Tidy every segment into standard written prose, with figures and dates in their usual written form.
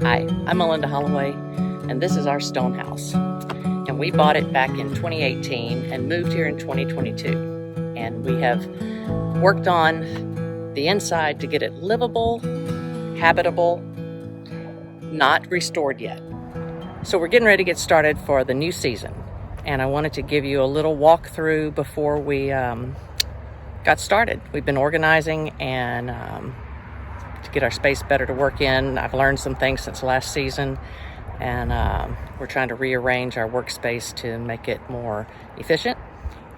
Hi, I'm Melinda Holloway, and this is our stone house. And we bought it back in 2018 and moved here in 2022. And we have worked on the inside to get it livable, habitable, not restored yet. So we're getting ready to get started for the new season. And I wanted to give you a little walkthrough before we got started. We've been organizing and to get our space better to work in. I've learned some things since last season, and we're trying to rearrange our workspace to make it more efficient.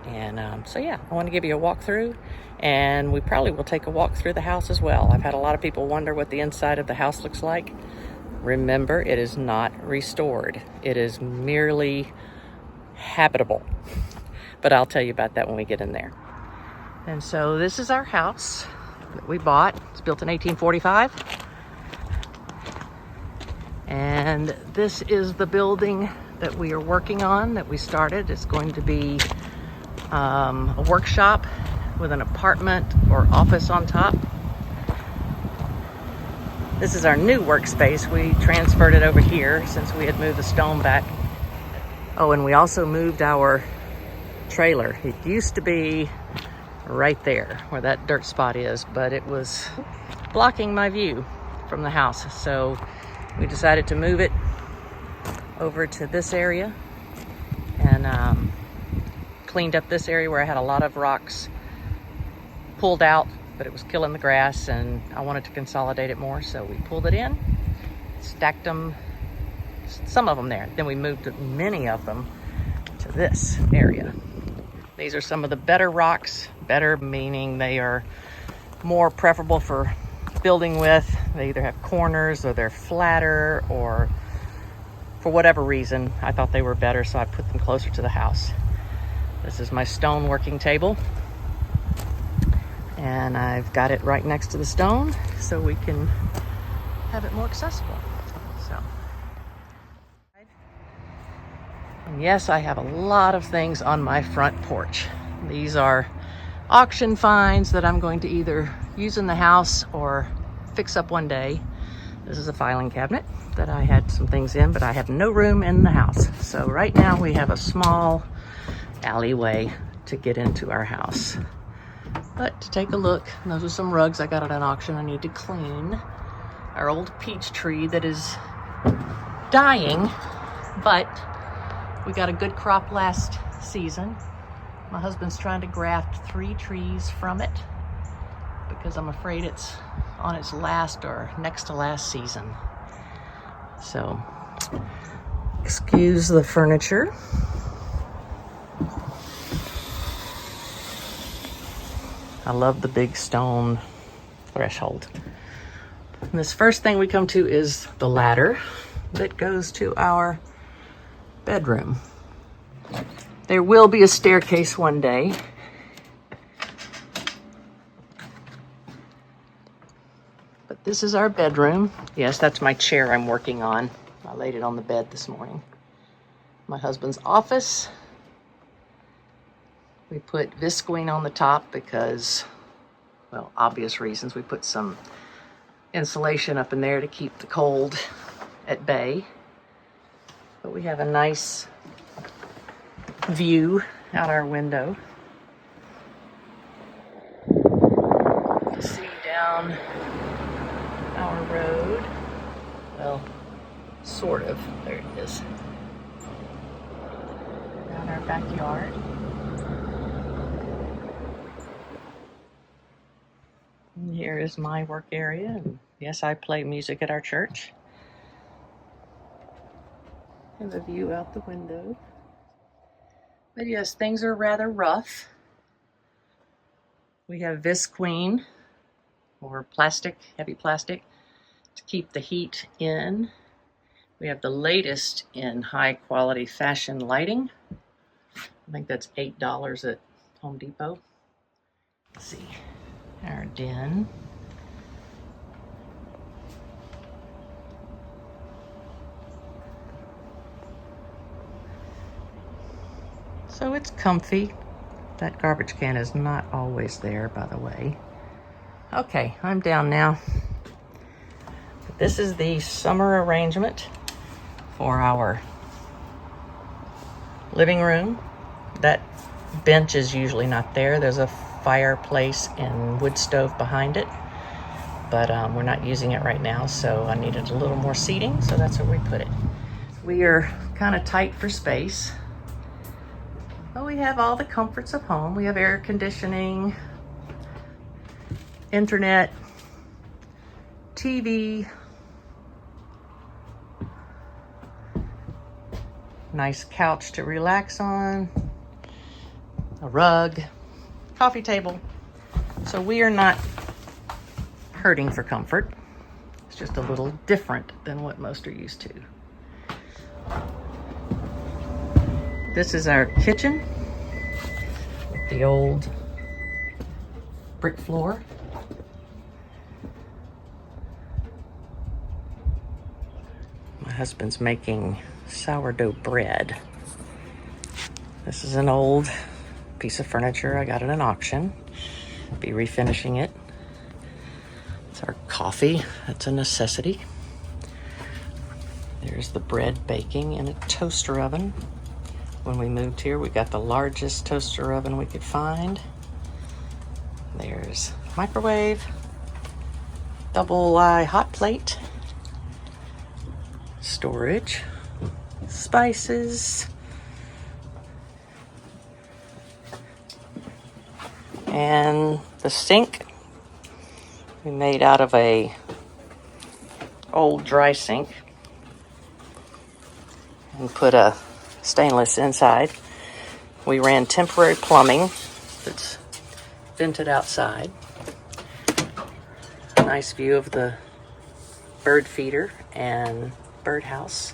And so yeah, I want to give you a walkthrough, and we probably will take a walk through the house as well. I've had a lot of people wonder what the inside of the house looks like. Remember, it is not restored. It is merely habitable. But I'll tell you about that when we get in there. And so this is our house that we bought. It's built in 1845. And this is the building that we are working on, that we started. It's going to be a workshop with an apartment or office on top. This is our new workspace. We transferred it over here since we had moved the stone back. Oh, and we also moved our trailer. It used to be right there where that dirt spot is, but it was blocking my view from the house. So we decided to move it over to this area and cleaned up this area where I had a lot of rocks pulled out, but it was killing the grass, and I wanted to consolidate it more. So we pulled it in, stacked them, some of them there. Then we moved many of them to this area. These are some of the better rocks. Better meaning they are more preferable for building with. They either have corners or they're flatter, or for whatever reason, I thought they were better, so I put them closer to the house. This is my stone working table. And I've got it right next to the stone so we can have it more accessible. So. And yes, I have a lot of things on my front porch. These are auction finds that I'm going to either use in the house or fix up one day. This is a filing cabinet that I had some things in, but I have no room in the house. So right now we have a small alleyway to get into our house. But to take a look, those are some rugs I got at an auction I need to clean. Our old peach tree that is dying, but we got a good crop last season. My husband's trying to graft 3 trees from it because I'm afraid it's on its last or next to last season. So, excuse the furniture. I love the big stone threshold. And this first thing we come to is the ladder that goes to our bedroom. There will be a staircase one day. But this is our bedroom. Yes, that's my chair I'm working on. I laid it on the bed this morning. My husband's office. We put visqueen on the top because, well, obvious reasons. We put some insulation up in there to keep the cold at bay. But we have a nice view out our window to see down our road. Well, sort of. There it is. Down our backyard. And here is my work area. And yes, I play music at our church. And the view out the window. But yes, things are rather rough. We have visqueen, or plastic, heavy plastic, to keep the heat in. We have the latest in high quality fashion lighting. I think that's $8 at Home Depot. Let's see, our den. So it's comfy. That garbage can is not always there, by the way. Okay, I'm down now. This is the summer arrangement for our living room. That bench is usually not there. There's a fireplace and wood stove behind it, but we're not using it right now, so I needed a little more seating, so that's where we put it. We are kind of tight for space, but we have all the comforts of home. We have air conditioning, internet, TV, nice couch to relax on, a rug, coffee table. So we are not hurting for comfort. It's just a little different than what most are used to. This is our kitchen with the old brick floor. My husband's making sourdough bread. This is an old piece of furniture I got at an auction. Be refinishing it. It's our coffee. That's a necessity. There's the bread baking in a toaster oven. When we moved here, we got the largest toaster oven we could find. There's microwave, double eye hot plate, storage, spices, and the sink we made out of a old dry sink and put a stainless inside. We ran temporary plumbing that's vented outside. Nice view of the bird feeder and birdhouse.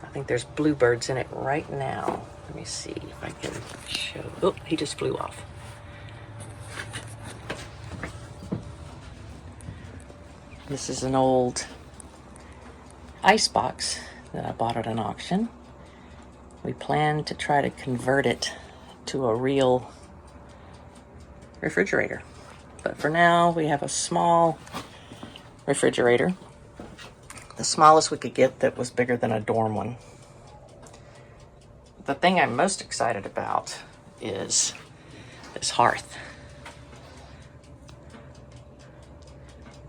I think there's bluebirds in it right now. Let me see if I can show. Oh, he just flew off. This is an old ice box that I bought at an auction. We plan to try to convert it to a real refrigerator. But for now, we have a small refrigerator. The smallest we could get that was bigger than a dorm one. The thing I'm most excited about is this hearth.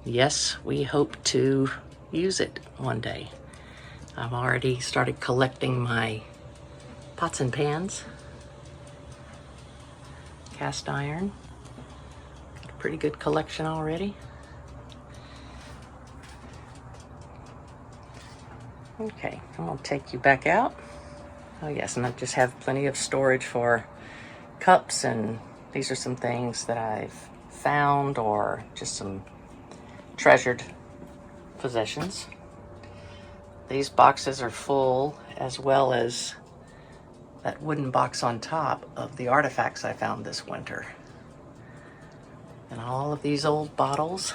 Yes, we hope to use it one day. I've already started collecting my pots and pans, cast iron. Got a pretty good collection already. Okay, I'm gonna take you back out. Oh yes, and I just have plenty of storage for cups, and these are some things that I've found or just some treasured possessions. These boxes are full, as well as that wooden box on top of the artifacts I found this winter. And all of these old bottles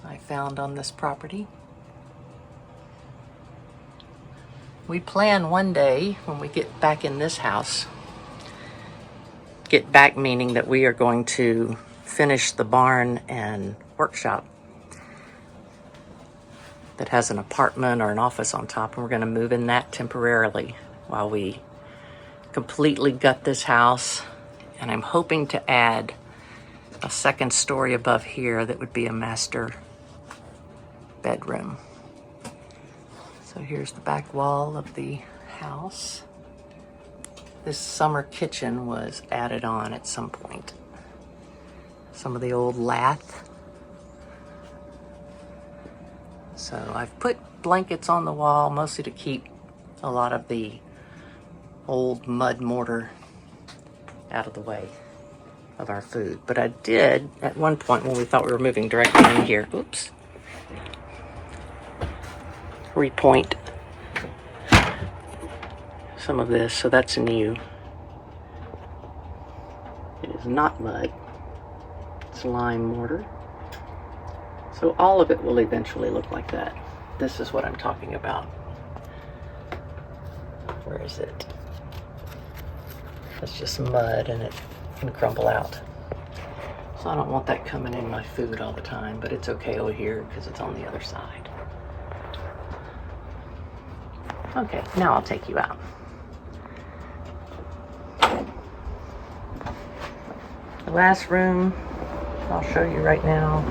I found on this property. We plan one day when we get back in this house, get back meaning that we are going to finish the barn and workshop that has an apartment or an office on top, and we're going to move in that temporarily while we completely gut this house. And I'm hoping to add a second story above here that would be a master bedroom. So here's the back wall of the house. This summer kitchen was added on at some point. Some of the old lath. So I've put blankets on the wall, mostly to keep a lot of the old mud mortar out of the way of our food. But I did, at one point when we thought we were moving directly in here, oops, repoint some of this, so that's new. It is not mud, it's lime mortar. So all of it will eventually look like that. This is what I'm talking about. Where is it? It's just mud and it can crumble out. So I don't want that coming in my food all the time, but it's okay over here because it's on the other side. Okay, now I'll take you out. The last room I'll show you right now.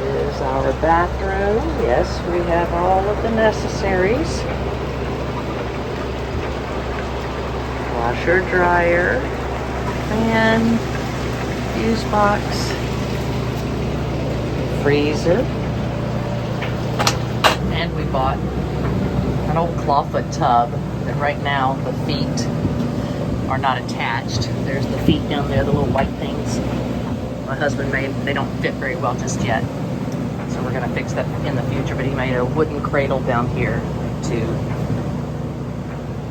Is our bathroom. Yes, we have all of the necessaries. Washer, dryer, fan, fuse box, freezer, and we bought an old clawfoot tub that right now the feet are not attached. There's the feet down there, the little white things my husband made. They don't fit very well just yet, so we're gonna fix that in the future, but he made a wooden cradle down here to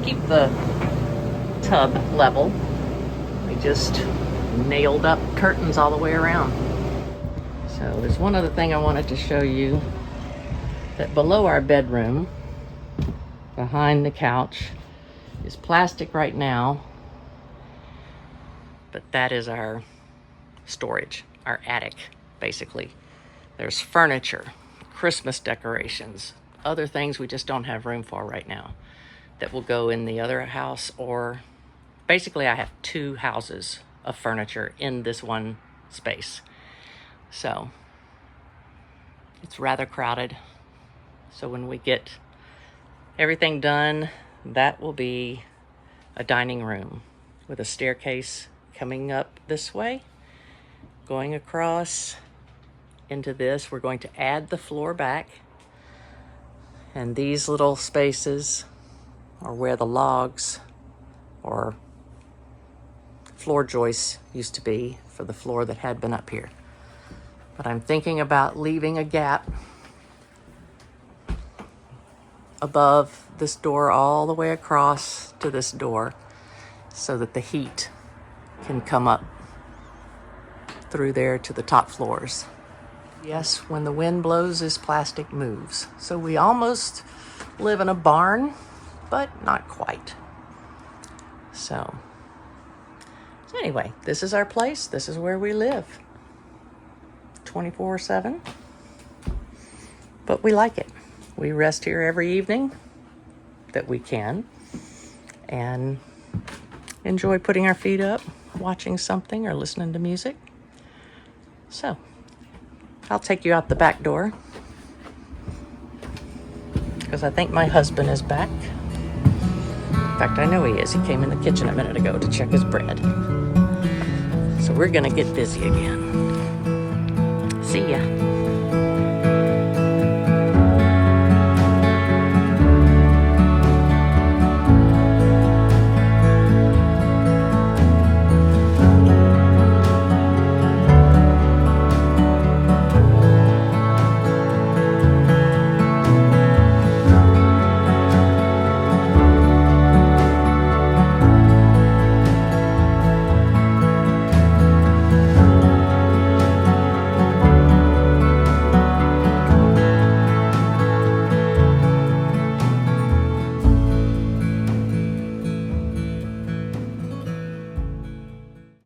keep the tub level. We just nailed up curtains all the way around. So there's one other thing I wanted to show you, that below our bedroom, behind the couch, is plastic right now, but that is our storage, our attic, basically. There's furniture, Christmas decorations, other things we just don't have room for right now that will go in the other house, or basically I have 2 houses of furniture in this one space. So it's rather crowded. So when we get everything done, that will be a dining room with a staircase coming up this way, going across into this. We're going to add the floor back, and these little spaces are where the logs or floor joists used to be for the floor that had been up here. But I'm thinking about leaving a gap above this door all the way across to this door so that the heat can come up through there to the top floors. Yes, when the wind blows, this plastic moves. So we almost live in a barn, but not quite. So anyway, this is our place. This is where we live 24/7, but we like it. We rest here every evening that we can and enjoy putting our feet up, watching something or listening to music. So I'll take you out the back door because I think my husband is back. In fact, I know he is. He came in the kitchen a minute ago to check his bread. So we're gonna get busy again. See ya.